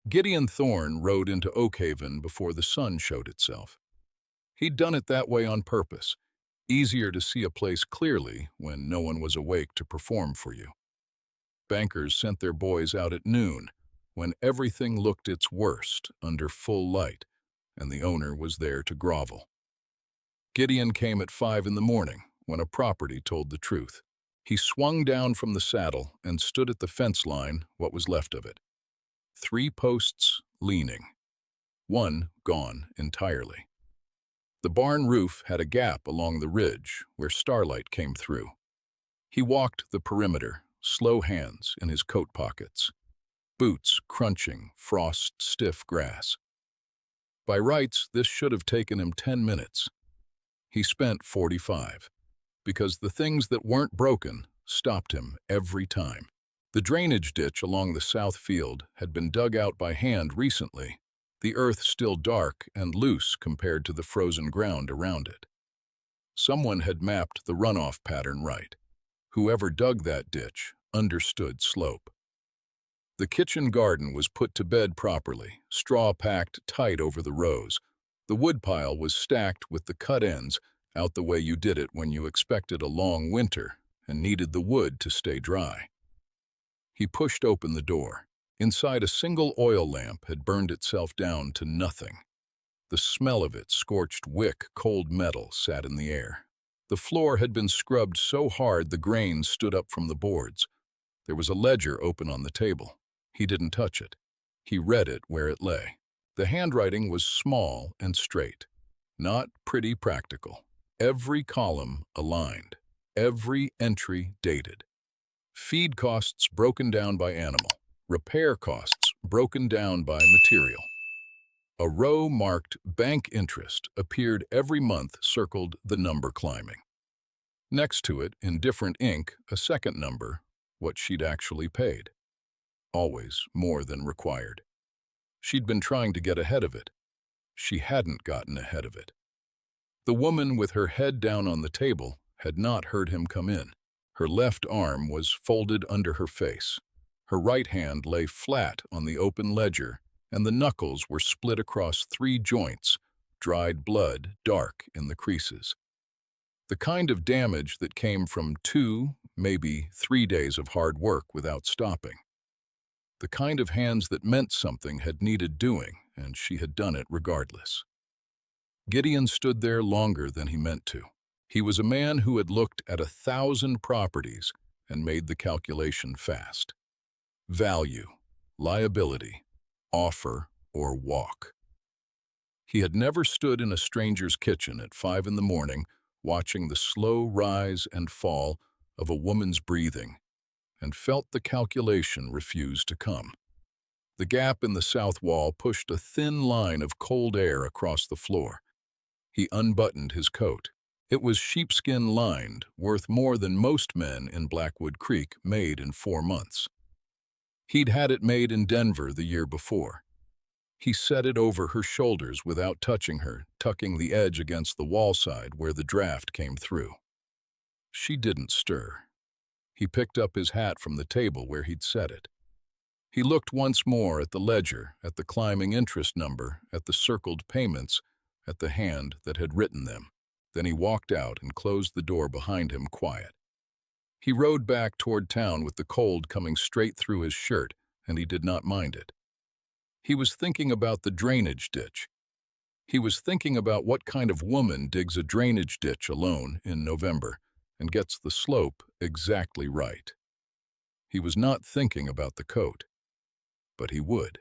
Gideon Thorne rode into Oakhaven before the sun showed itself. He'd done it that way on purpose, easier to see a place clearly when no one was awake to perform for you. Bankers sent their boys out at noon, when everything looked its worst under full light, and the owner was there to grovel. Gideon came at 5 in the morning, when a property told the truth. He swung down from the saddle and stood at the fence line, what was left of it. 3 posts leaning, one gone entirely. The barn roof had a gap along the ridge where starlight came through. He walked the perimeter, slow hands in his coat pockets, boots crunching frost-stiff grass. By rights, this should have taken him 10 minutes. He spent 45, because the things that weren't broken stopped him every time. The drainage ditch along the south field had been dug out by hand recently, the earth still dark and loose compared to the frozen ground around it. Someone had mapped the runoff pattern right. Whoever dug that ditch understood slope. The kitchen garden was put to bed properly, straw packed tight over the rows. The woodpile was stacked with the cut ends out the way you did it when you expected a long winter and needed the wood to stay dry. He pushed open the door. Inside, a single oil lamp had burned itself down to nothing. The smell of its scorched wick, cold metal, sat in the air. The floor had been scrubbed so hard the grains stood up from the boards. There was a ledger open on the table. He didn't touch it. He read it where it lay. The handwriting was small and straight, not pretty practical. Every column aligned, every entry dated. Feed costs broken down by animal, repair costs broken down by material. A row marked bank interest appeared every month, circled the number climbing. Next to it, in different ink, a second number, what she'd actually paid. Always more than required. She'd been trying to get ahead of it. She hadn't gotten ahead of it. The woman with her head down on the table had not heard him come in. Her left arm was folded under her face. Her right hand lay flat on the open ledger, and the knuckles were split across 3 joints, dried blood dark in the creases. The kind of damage that came from 2, maybe 3 days of hard work without stopping. The kind of hands that meant something had needed doing, and she had done it regardless. Gideon stood there longer than he meant to. He was a man who had looked at 1,000 properties and made the calculation fast. Value, liability, offer, or walk. He had never stood in a stranger's kitchen at 5 in the morning watching the slow rise and fall of a woman's breathing and felt the calculation refuse to come. The gap in the south wall pushed a thin line of cold air across the floor. He unbuttoned his coat. It was sheepskin lined, worth more than most men in Blackwood Creek made in 4 months. He'd had it made in Denver the year before. He set it over her shoulders without touching her, tucking the edge against the wall side where the draft came through. She didn't stir. He picked up his hat from the table where he'd set it. He looked once more at the ledger, at the climbing interest number, at the circled payments, at the hand that had written them. Then he walked out and closed the door behind him quiet. He rode back toward town with the cold coming straight through his shirt, and he did not mind it. He was thinking about the drainage ditch. He was thinking about what kind of woman digs a drainage ditch alone in November and gets the slope exactly right. He was not thinking about the coat, but he would.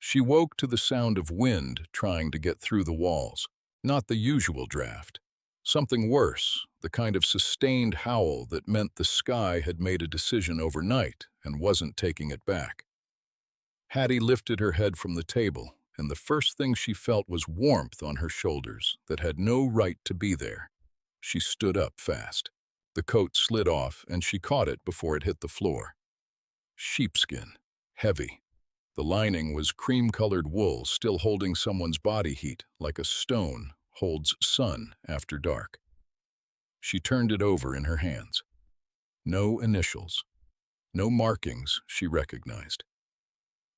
She woke to the sound of wind trying to get through the walls, not the usual draft. Something worse, the kind of sustained howl that meant the sky had made a decision overnight and wasn't taking it back. Hattie lifted her head from the table, and the first thing she felt was warmth on her shoulders that had no right to be there. She stood up fast. The coat slid off, and she caught it before it hit the floor. Sheepskin, heavy. The lining was cream-colored wool still holding someone's body heat like a stone holds sun after dark. She turned it over in her hands. No initials. No markings she recognized.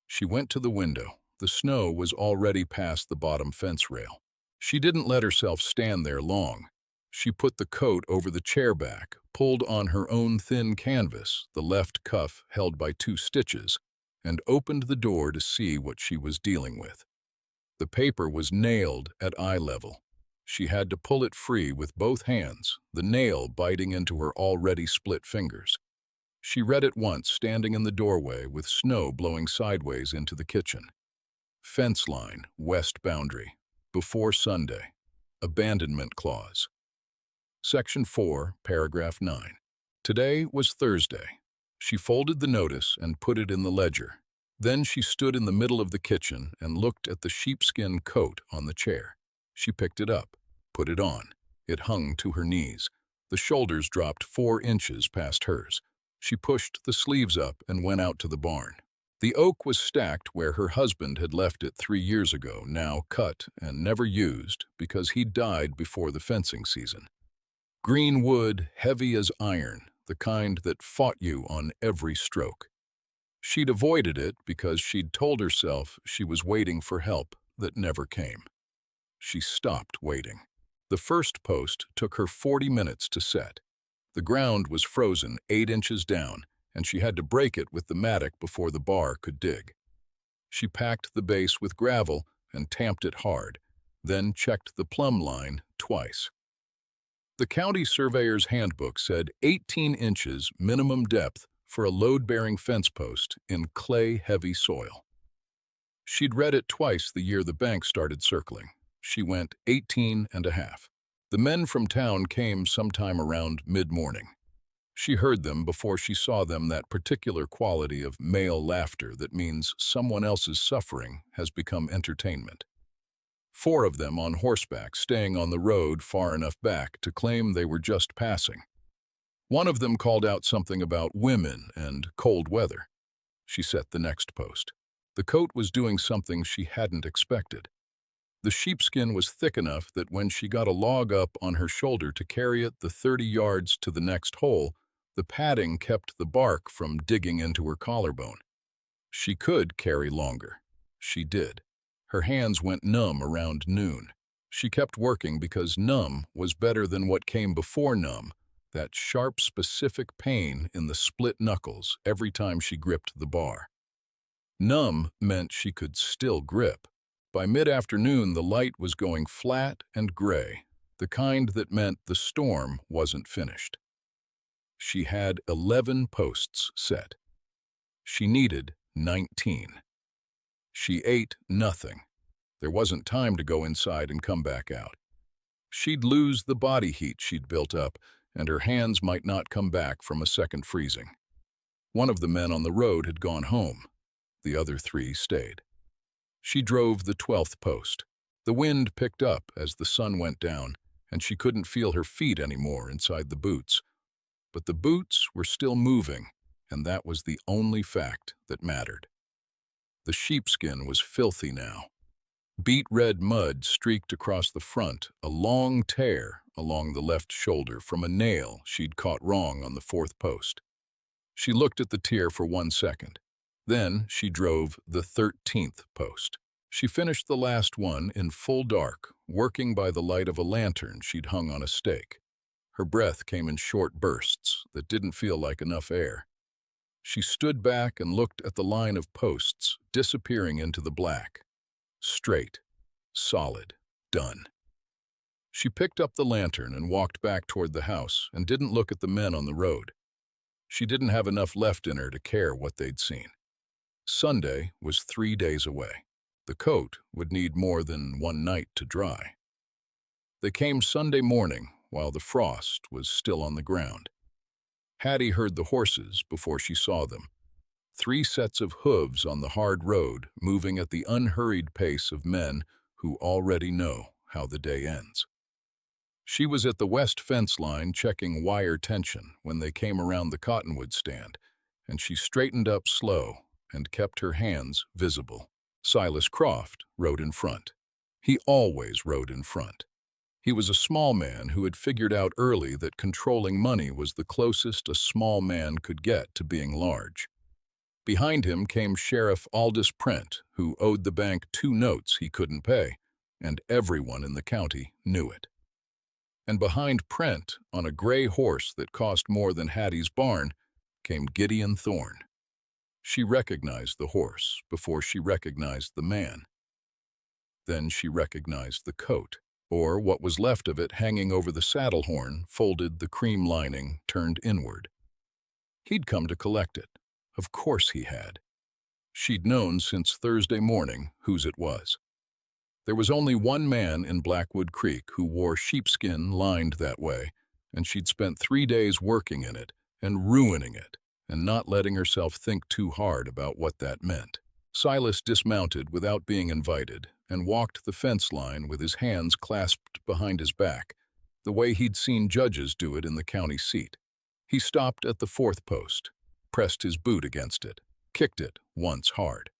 She went to the window. The snow was already past the bottom fence rail. She didn't let herself stand there long. She put the coat over the chair back, pulled on her own thin canvas, the left cuff held by 2 stitches, and opened the door to see what she was dealing with. The paper was nailed at eye level. She had to pull it free with both hands, the nail biting into her already split fingers. She read it once, standing in the doorway with snow blowing sideways into the kitchen. Fence line, west boundary, before Sunday, abandonment clause. Section 4, paragraph 9. Today was Thursday. She folded the notice and put it in the ledger. Then she stood in the middle of the kitchen and looked at the sheepskin coat on the chair. She picked it up, put it on. It hung to her knees. The shoulders dropped 4 inches past hers. She pushed the sleeves up and went out to the barn. The oak was stacked where her husband had left it 3 years ago, now cut and never used because he died before the fencing season. Green wood, heavy as iron, the kind that fought you on every stroke. She'd avoided it because she'd told herself she was waiting for help that never came. She stopped waiting. The first post took her 40 minutes to set. The ground was frozen 8 inches down, and she had to break it with the mattock before the bar could dig. She packed the base with gravel and tamped it hard, then checked the plumb line twice. The county surveyor's handbook said 18 inches minimum depth for a load-bearing fence post in clay-heavy soil. She'd read it twice the year the bank started circling. She went 18 and a half. The men from town came sometime around mid-morning. She heard them before she saw them, that particular quality of male laughter that means someone else's suffering has become entertainment. 4 of them on horseback, staying on the road far enough back to claim they were just passing. One of them called out something about women and cold weather. She set the next post. The coat was doing something she hadn't expected. The sheepskin was thick enough that when she got a log up on her shoulder to carry it the 30 yards to the next hole, the padding kept the bark from digging into her collarbone. She could carry longer. She did. Her hands went numb around noon. She kept working because numb was better than what came before numb, that sharp, specific pain in the split knuckles every time she gripped the bar. Numb meant she could still grip. By mid-afternoon, the light was going flat and gray, the kind that meant the storm wasn't finished. She had 11 posts set. She needed 19. She ate nothing. There wasn't time to go inside and come back out. She'd lose the body heat she'd built up, and her hands might not come back from a second freezing. One of the men on the road had gone home. The other 3 stayed. She drove the 12th post. The wind picked up as the sun went down, and she couldn't feel her feet anymore inside the boots. But the boots were still moving, and that was the only fact that mattered. The sheepskin was filthy now. Beet red mud streaked across the front, a long tear along the left shoulder from a nail she'd caught wrong on the 4th post. She looked at the tear for 1 second. Then she drove the 13th post. She finished the last one in full dark, working by the light of a lantern she'd hung on a stake. Her breath came in short bursts that didn't feel like enough air. She stood back and looked at the line of posts disappearing into the black. Straight, solid, done. She picked up the lantern and walked back toward the house and didn't look at the men on the road. She didn't have enough left in her to care what they'd seen. Sunday was 3 days away. The coat would need more than 1 night to dry. They came Sunday morning while the frost was still on the ground. Hattie heard the horses before she saw them. 3 sets of hooves on the hard road, moving at the unhurried pace of men who already know how the day ends. She was at the west fence line checking wire tension when they came around the cottonwood stand, and she straightened up slow and kept her hands visible. Silas Croft rode in front. He always rode in front. He was a small man who had figured out early that controlling money was the closest a small man could get to being large. Behind him came Sheriff Aldous Prent, who owed the bank 2 notes he couldn't pay, and everyone in the county knew it. And behind Prent, on a gray horse that cost more than Hattie's barn, came Gideon Thorne. She recognized the horse before she recognized the man. Then she recognized the coat, or what was left of it hanging over the saddle horn, folded, the cream lining turned inward. He'd come to collect it. Of course he had. She'd known since Thursday morning whose it was. There was only one man in Blackwood Creek who wore sheepskin lined that way, and she'd spent 3 days working in it and ruining it and not letting herself think too hard about what that meant. Silas dismounted without being invited and walked the fence line with his hands clasped behind his back, the way he'd seen judges do it in the county seat. He stopped at the 4th post, pressed his boot against it, kicked it once hard.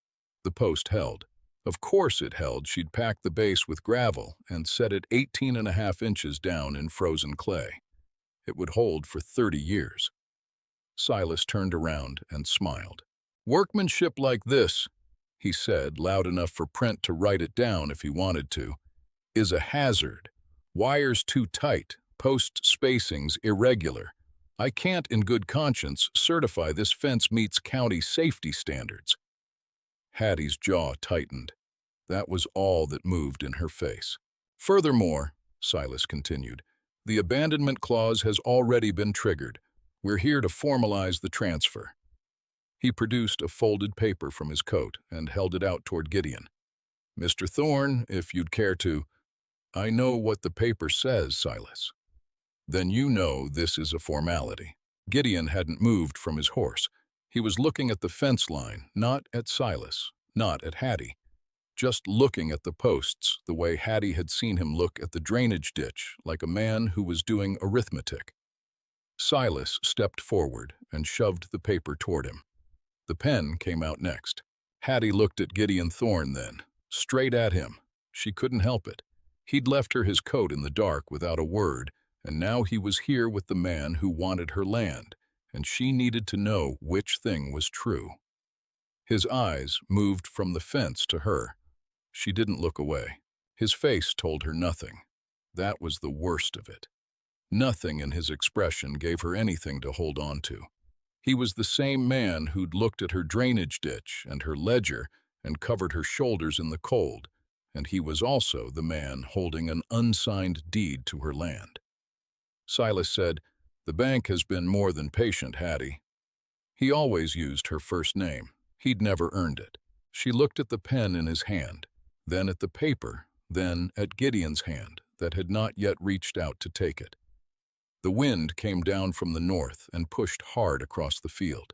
The post held. Of course it held. She'd packed the base with gravel and set it 18.5 inches down in frozen clay. It would hold for 30 years. Silas turned around and smiled. "Workmanship like this," he said, loud enough for Prent to write it down if he wanted to, "is a hazard. Wires too tight, post spacings irregular. I can't in good conscience certify this fence meets county safety standards." Hattie's jaw tightened. That was all that moved in her face. "Furthermore," Silas continued, "the abandonment clause has already been triggered. We're here to formalize the transfer." He produced a folded paper from his coat and held it out toward Gideon. "Mr. Thorne, if you'd care to—" "I know what the paper says, Silas." "Then you know this is a formality." Gideon hadn't moved from his horse. He was looking at the fence line, not at Silas, not at Hattie. Just looking at the posts the way Hattie had seen him look at the drainage ditch, like a man who was doing arithmetic. Silas stepped forward and shoved the paper toward him. The pen came out next. Hattie looked at Gideon Thorne then, straight at him. She couldn't help it. He'd left her his coat in the dark without a word, and now he was here with the man who wanted her land, and she needed to know which thing was true. His eyes moved from the fence to her. She didn't look away. His face told her nothing. That was the worst of it. Nothing in his expression gave her anything to hold on to. He was the same man who'd looked at her drainage ditch and her ledger and covered her shoulders in the cold, and he was also the man holding an unsigned deed to her land. Silas said, "The bank has been more than patient, Hattie." He always used her first name. He'd never earned it. She looked at the pen in his hand, then at the paper, then at Gideon's hand that had not yet reached out to take it. The wind came down from the north and pushed hard across the field.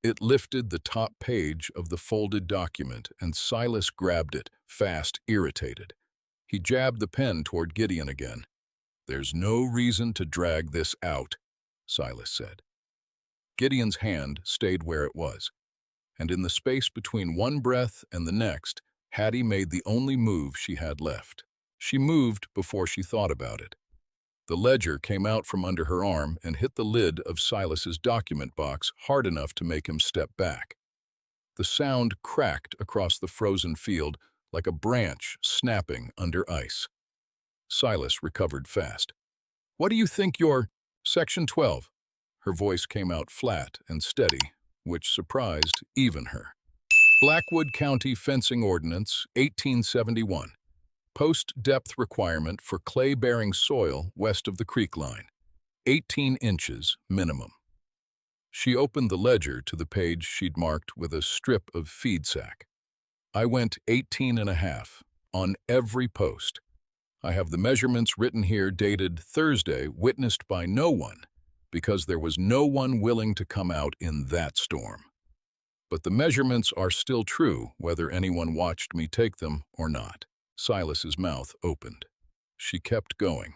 It lifted the top page of the folded document, and Silas grabbed it, fast, irritated. He jabbed the pen toward Gideon again. "There's no reason to drag this out," Silas said. Gideon's hand stayed where it was, and in the space between one breath and the next, Hattie made the only move she had left. She moved before she thought about it. The ledger came out from under her arm and hit the lid of Silas's document box hard enough to make him step back. The sound cracked across the frozen field like a branch snapping under ice. Silas recovered fast. "What do you think you're—" "Section 12. Her voice came out flat and steady, which surprised even her. "Blackwood County Fencing Ordinance, 1871. Post-depth requirement for clay-bearing soil west of the creek line. 18 inches minimum." She opened the ledger to the page she'd marked with a strip of feed sack. "I went 18.5 on every post. I have the measurements written here dated Thursday, witnessed by no one, because there was no one willing to come out in that storm. But the measurements are still true, whether anyone watched me take them or not." Silas's mouth opened. She kept going.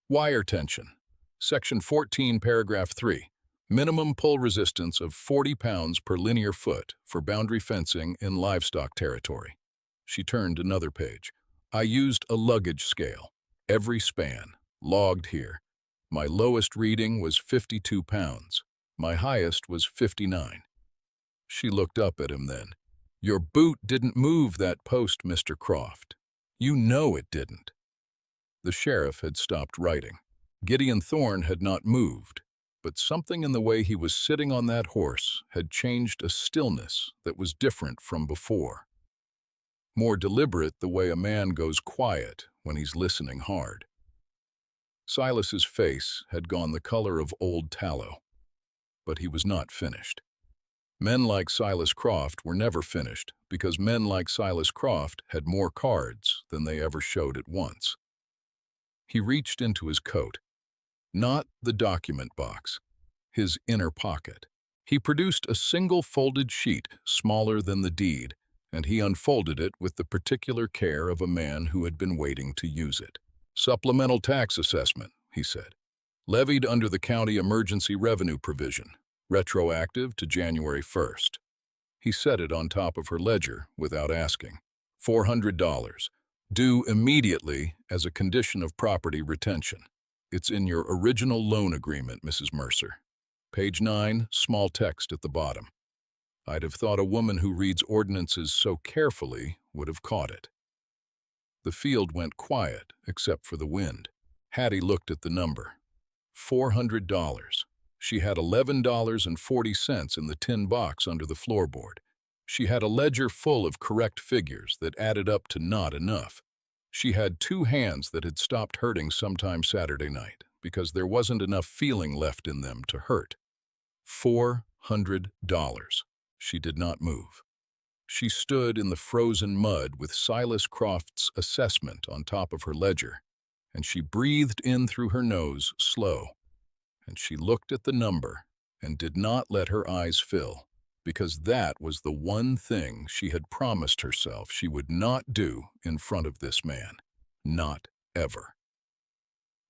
"Wire tension. Section 14, paragraph 3. Minimum pull resistance of 40 pounds per linear foot for boundary fencing in livestock territory." She turned another page. "I used a luggage scale. Every span. Logged here. My lowest reading was 52 pounds. My highest was 59. She looked up at him then. "Your boot didn't move that post, Mr. Croft. You know it didn't." The sheriff had stopped writing. Gideon Thorne had not moved, but something in the way he was sitting on that horse had changed a stillness that was different from before. More deliberate, the way a man goes quiet when he's listening hard. Silas's face had gone the color of old tallow, but he was not finished. Men like Silas Croft were never finished because men like Silas Croft had more cards than they ever showed at once. He reached into his coat, not the document box, his inner pocket. He produced a single folded sheet smaller than the deed, and he unfolded it with the particular care of a man who had been waiting to use it. "Supplemental tax assessment," he said, "levied under the county emergency revenue provision, retroactive to January 1st. He set it on top of her ledger without asking. $400, due immediately as a condition of property retention. It's in your original loan agreement, Mrs. Mercer. Page 9, small text at the bottom. I'd have thought a woman who reads ordinances so carefully would have caught it." The field went quiet, except for the wind. Hattie looked at the number. $400. She had $11.40 in the tin box under the floorboard. She had a ledger full of correct figures that added up to not enough. She had two hands that had stopped hurting sometime Saturday night because there wasn't enough feeling left in them to hurt. $400. She did not move. She stood in the frozen mud with Silas Croft's assessment on top of her ledger, and she breathed in through her nose slow, and she looked at the number and did not let her eyes fill, because that was the one thing she had promised herself she would not do in front of this man. Not ever.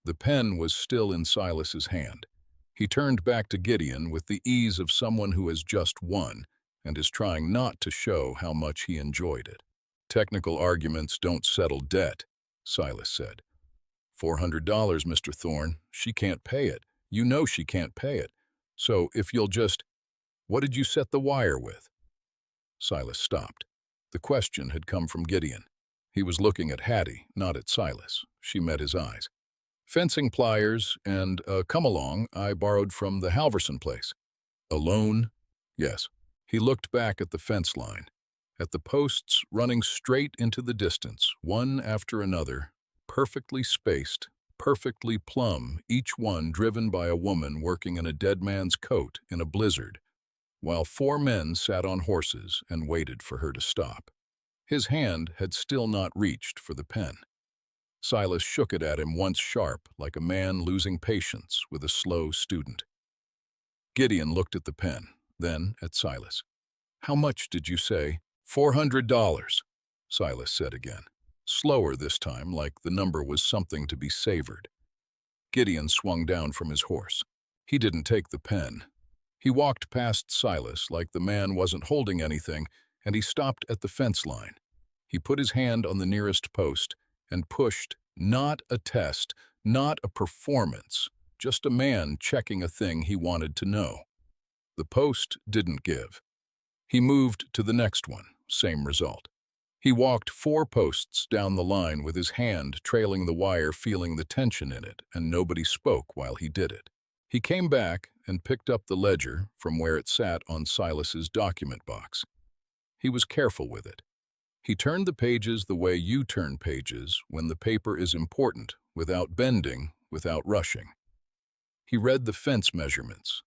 The pen was still in Silas's hand. He turned back to Gideon with the ease of someone who has just won and is trying not to show how much he enjoyed it. "Technical arguments don't settle debt," Silas said. $400, Mr. Thorne. She can't pay it. You know she can't pay it. So if you'll just... What did you set the wire with?" Silas stopped. The question had come from Gideon. He was looking at Hattie, not at Silas. She met his eyes. "Fencing pliers and a come-along I borrowed from the Halverson place." "Alone?" "Yes." He looked back at the fence line, at the posts running straight into the distance, one after another, perfectly spaced, perfectly plumb, each one driven by a woman working in a dead man's coat in a blizzard, while 4 men sat on horses and waited for her to stop. His hand had still not reached for the pen. Silas shook it at him once sharp, like a man losing patience with a slow student. Gideon looked at the pen, then at Silas. "How much did you say?" $400, Silas said again, slower this time, like the number was something to be savored. Gideon swung down from his horse. He didn't take the pen. He walked past Silas like the man wasn't holding anything, and he stopped at the fence line. He put his hand on the nearest post and pushed, not a test, not a performance, just a man checking a thing he wanted to know. The post didn't give. He moved to the next one, same result. He walked 4 posts down the line with his hand trailing the wire, feeling the tension in it, and nobody spoke while he did it. He came back and picked up the ledger from where it sat on Silas's document box. He was careful with it. He turned the pages the way you turn pages when the paper is important, without bending, without rushing. He read the fence measurements.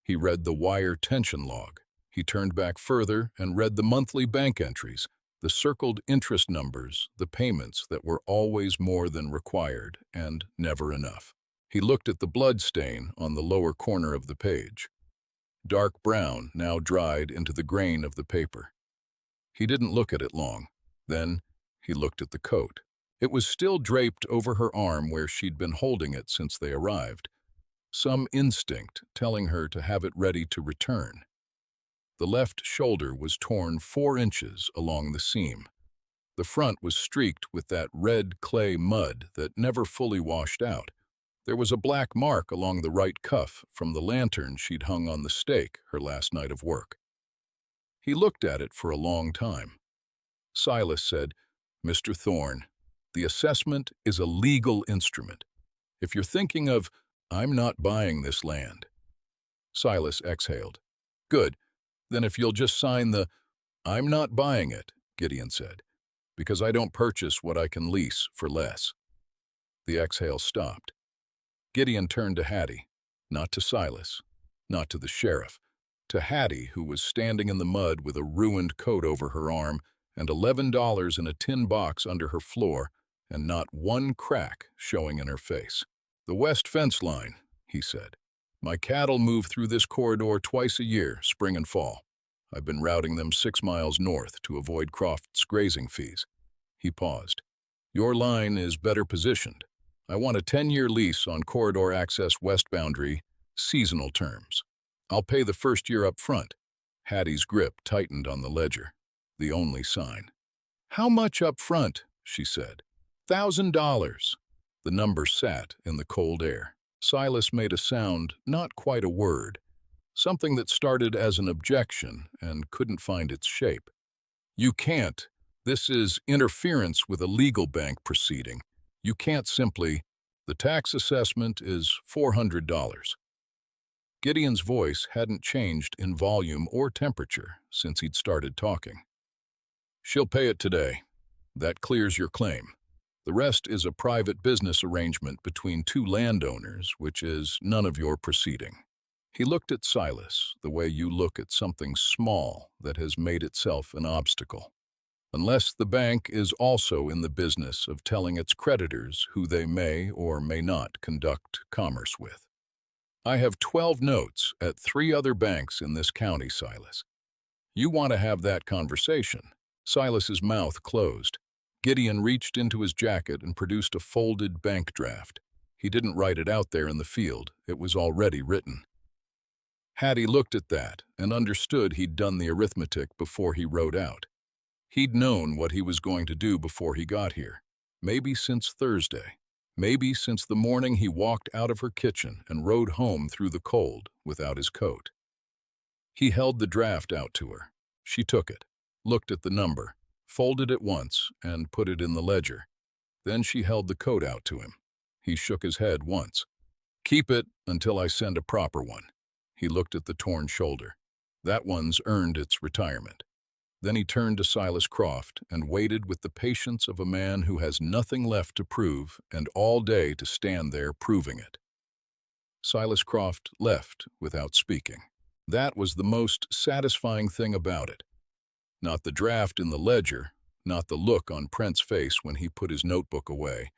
He read the wire tension log. He turned back further and read the monthly bank entries, the circled interest numbers, the payments that were always more than required and never enough. He looked at the blood stain on the lower corner of the page. Dark brown, now dried into the grain of the paper. He didn't look at it long. Then he looked at the coat. It was still draped over her arm where she'd been holding it since they arrived, some instinct telling her to have it ready to return. The left shoulder was torn 4 inches along the seam. The front was streaked with that red clay mud that never fully washed out. There was a black mark along the right cuff from the lantern she'd hung on the stake her last night of work. He looked at it for a long time. Silas said, "Mr. Thorne, the assessment is a legal instrument. If you're thinking of, I'm not buying this land." Silas exhaled. "Good. Then if you'll just sign the, I'm not buying it," Gideon said, "because I don't purchase what I can lease for less." The exhale stopped. Gideon turned to Hattie, not to Silas, not to the sheriff, to Hattie, who was standing in the mud with a ruined coat over her arm and $11 in a tin box under her floor, and not one crack showing in her face. "The west fence line," he said. "My cattle move through this corridor twice a year, spring and fall. I've been routing them 6 miles north to avoid Croft's grazing fees." He paused. "Your line is better positioned. I want a 10-year lease on corridor access west boundary, seasonal terms. I'll pay the first year up front." Hattie's grip tightened on the ledger, the only sign. "How much up front?" she said. $1,000. The number sat in the cold air. Silas made a sound, not quite a word, something that started as an objection and couldn't find its shape. "You can't. This is interference with a legal bank proceeding. You can't simply. The tax assessment is $400. Gideon's voice hadn't changed in volume or temperature since he'd started talking. "She'll pay it today. That clears your claim. The rest is a private business arrangement between 2 landowners, which is none of your proceeding." He looked at Silas the way you look at something small that has made itself an obstacle. "Unless the bank is also in the business of telling its creditors who they may or may not conduct commerce with. I have 12 notes at 3 other banks in this county, Silas. You want to have that conversation." Silas's mouth closed. Gideon reached into his jacket and produced a folded bank draft. He didn't write it out there in the field. It was already written. Hattie looked at that and understood he'd done the arithmetic before he wrote out. He'd known what he was going to do before he got here, maybe since Thursday, maybe since the morning he walked out of her kitchen and rode home through the cold without his coat. He held the draft out to her. She took it, looked at the number, folded it once, and put it in the ledger. Then she held the coat out to him. He shook his head once. "Keep it until I send a proper one." He looked at the torn shoulder. "That one's earned its retirement." Then he turned to Silas Croft and waited with the patience of a man who has nothing left to prove and all day to stand there proving it. Silas Croft left without speaking. That was the most satisfying thing about it. Not the draft in the ledger, not the look on Brent's face when he put his notebook away.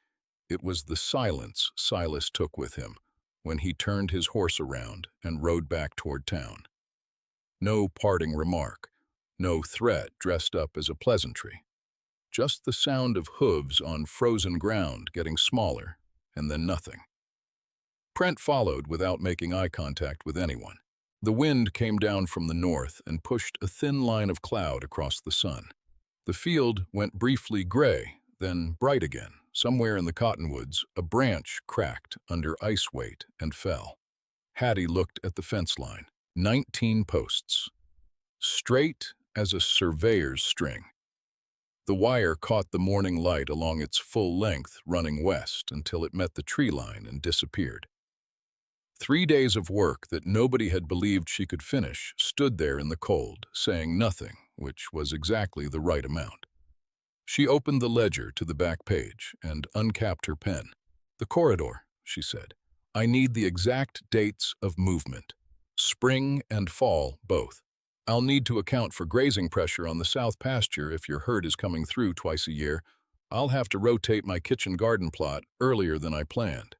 It was the silence Silas took with him when he turned his horse around and rode back toward town. No parting remark, no threat dressed up as a pleasantry. Just the sound of hooves on frozen ground getting smaller, and then nothing. Brent followed without making eye contact with anyone. The wind came down from the north and pushed a thin line of cloud across the sun. The field went briefly gray, then bright again. Somewhere in the cottonwoods, a branch cracked under ice weight and fell. Hattie looked at the fence line. 19 posts. Straight as a surveyor's string. The wire caught the morning light along its full length, running west until it met the tree line and disappeared. 3 days of work that nobody had believed she could finish stood there in the cold, saying nothing, which was exactly the right amount. She opened the ledger to the back page and uncapped her pen. "The corridor," she said. "I need the exact dates of movement. Spring and fall, both. I'll need to account for grazing pressure on the south pasture if your herd is coming through twice a year. I'll have to rotate my kitchen garden plot earlier than I planned."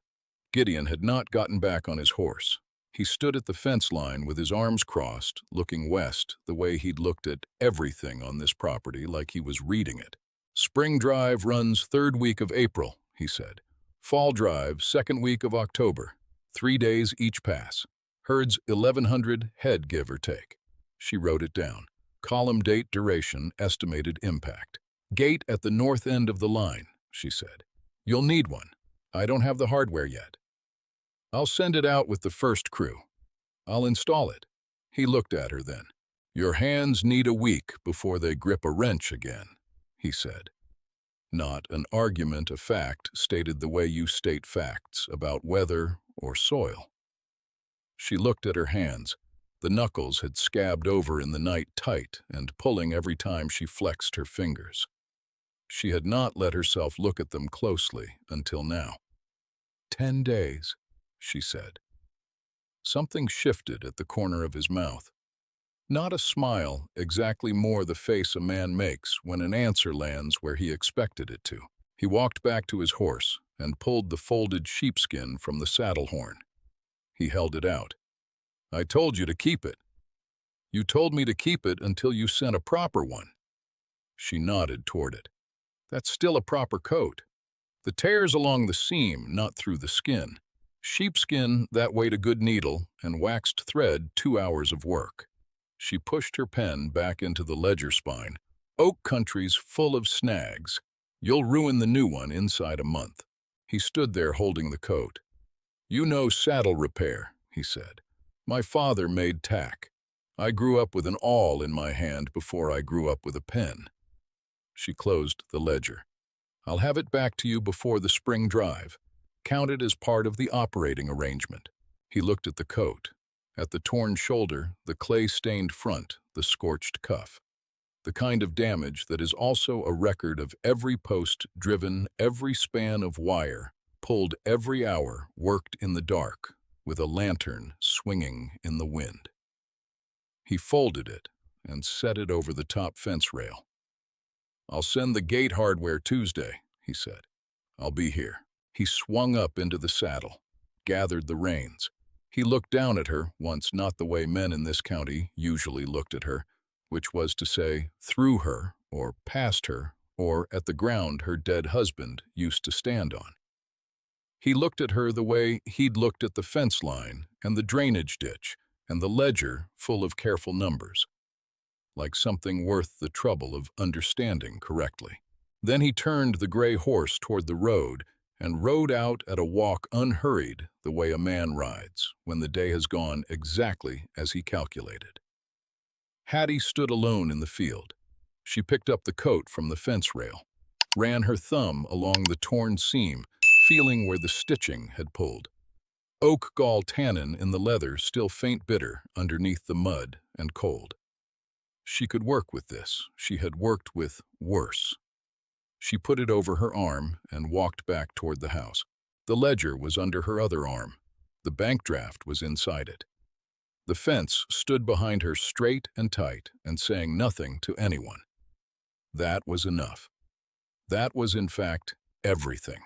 Gideon had not gotten back on his horse. He stood at the fence line with his arms crossed, looking west the way he'd looked at everything on this property like he was reading it. "Spring drive runs 3rd week of April," he said. "Fall drive 2nd week of October. 3 days each pass. Herds 1,100 head, give or take." She wrote it down. "Column date, duration, estimated impact. Gate at the north end of the line," she said. "You'll need one. I don't have the hardware yet. I'll send it out with the first crew. I'll install it." He looked at her then. Your hands need a week before they grip a wrench again, he said. Not an argument, a fact stated the way you state facts about weather or soil. She looked at her hands. The knuckles had scabbed over in the night tight and pulling every time she flexed her fingers. She had not let herself look at them closely until now. 10 days, she said. Something shifted at the corner of his mouth. Not a smile, exactly more the face a man makes when an answer lands where he expected it to. He walked back to his horse and pulled the folded sheepskin from the saddle horn. He held it out. I told you to keep it. You told me to keep it until you sent a proper one. She nodded toward it. That's still a proper coat. The tear's along the seam, not through the skin. Sheepskin, that weighed a good needle, and waxed thread 2 hours of work. She pushed her pen back into the ledger spine. Oak country's full of snags. You'll ruin the new one inside a month. He stood there holding the coat. You know saddle repair, he said. My father made tack. I grew up with an awl in my hand before I grew up with a pen. She closed the ledger. I'll have it back to you before the spring drive. Count it as part of the operating arrangement. He looked at the coat. At the torn shoulder, the clay-stained front, the scorched cuff. The kind of damage that is also a record of every post driven, every span of wire, pulled every hour, worked in the dark, with a lantern swinging in the wind. He folded it and set it over the top fence rail. I'll send the gate hardware Tuesday, he said. I'll be here. He swung up into the saddle, gathered the reins. He looked down at her, once not the way men in this county usually looked at her, which was to say, through her, or past her, or at the ground her dead husband used to stand on. He looked at her the way he'd looked at the fence line and the drainage ditch and the ledger full of careful numbers, like something worth the trouble of understanding correctly. Then he turned the gray horse toward the road and rode out at a walk unhurried the way a man rides when the day has gone exactly as he calculated. Hattie stood alone in the field. She picked up the coat from the fence rail, ran her thumb along the torn seam, feeling where the stitching had pulled. Oak gall tannin in the leather still faint bitter underneath the mud and cold. She could work with this. She had worked with worse. She put it over her arm and walked back toward the house. The ledger was under her other arm. The bank draft was inside it. The fence stood behind her straight and tight and saying nothing to anyone. That was enough. That was, in fact, everything.